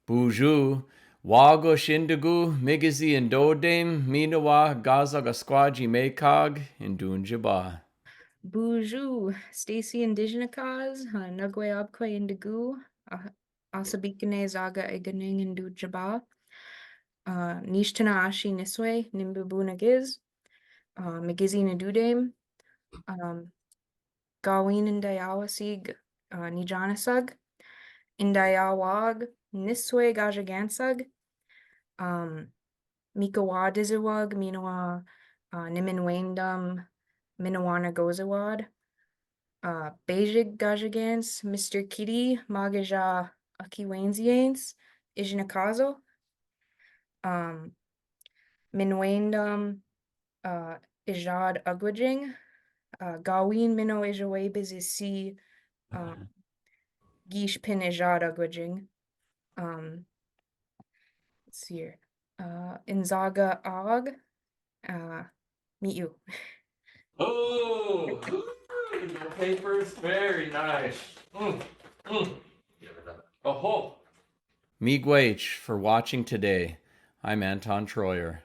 Buju, Wago Shindagu, Migizi and Dodame, Minawa, Gazaga Squaji Makog, and Dunjaba. Buju, Stacy Indigenous, Nugwe Abkwe Indigu, Asabikane Zaga Eganing Indu Jaba, Nishtana Ashi Niswe, Nimbubu Nagiz, Migizi Nadudame, Gawin Indayawasig, Nijanasug, Indayawag, Niswe Gajagansug, Mikawa Dizawag, Minawa, Nimin Waindum, Minawana Gozawad, Bejig Gajagans, Mr. Kitty, Magaja Akiwanzians, Ijnakazo, Minwaindum, Ijad Ugwajing, Gawin Mino Ijawe Bizisi, Gish Pin Ijad Ugwajing. Let's see here. Inzaga Og, meet you. Oh, your paper's very nice. Oh, Miigwech for watching today. I'm Anton Troyer.